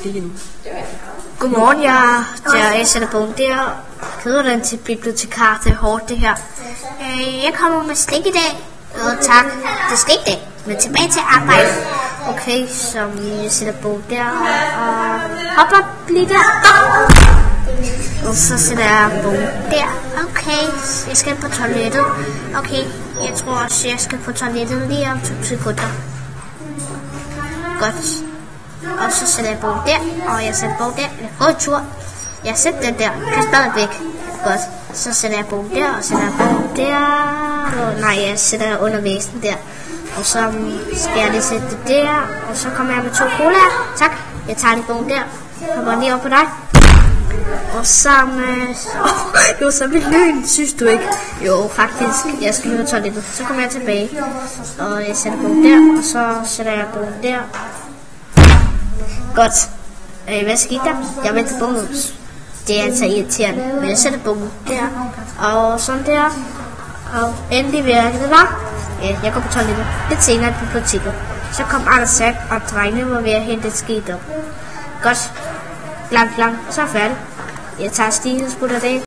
ikke endnu. Godmorgen, jeg sætter bogen der. Køder den til bibliotekar, det er hårdt det her. Jeg kommer med slik i dag. Tak, det skal ikke det, men tilbage til arbejde. Okay, så vi sætter bogen der og hopper lige der. Og så sætter jeg bogen der. Okay, jeg skal på toilettet. Okay, jeg tror også, jeg skal på toilettet lige om 2 sekunder. Godt. Og så sætter jeg bogen der, og jeg sætter bogen der. Jeg går en tur. Jeg sætter den der. Kast badet væk. Godt. Så sætter jeg bogen der, og sætter jeg bogen der. Nej, jeg sætter under væsen der. Og så skal jeg lige sætte det der. Og så kommer jeg med 2 colaer. Tak. Jeg tager lige bogen der. Kommer lige op på dig. Og så det var så mit lyn, synes du ikke? Jo, faktisk. Jeg skal lige på toilettet. Så kommer jeg tilbage. Og jeg sætter bogen der, og så sætter jeg bogen der. Godt. Hvad skete der? Jeg vendte bogen ud. Det er altså irriterende. Men jeg sætter bogen der. Og sådan der. Og endelig virkede det var. Jeg går på toilettet. Lidt senere i biblioteket. Så kom Anders Sack, og drengene var ved at hente et skidt op. Godt. Blank. Så er jeg færdig. Jeg tager stigen og sputter det.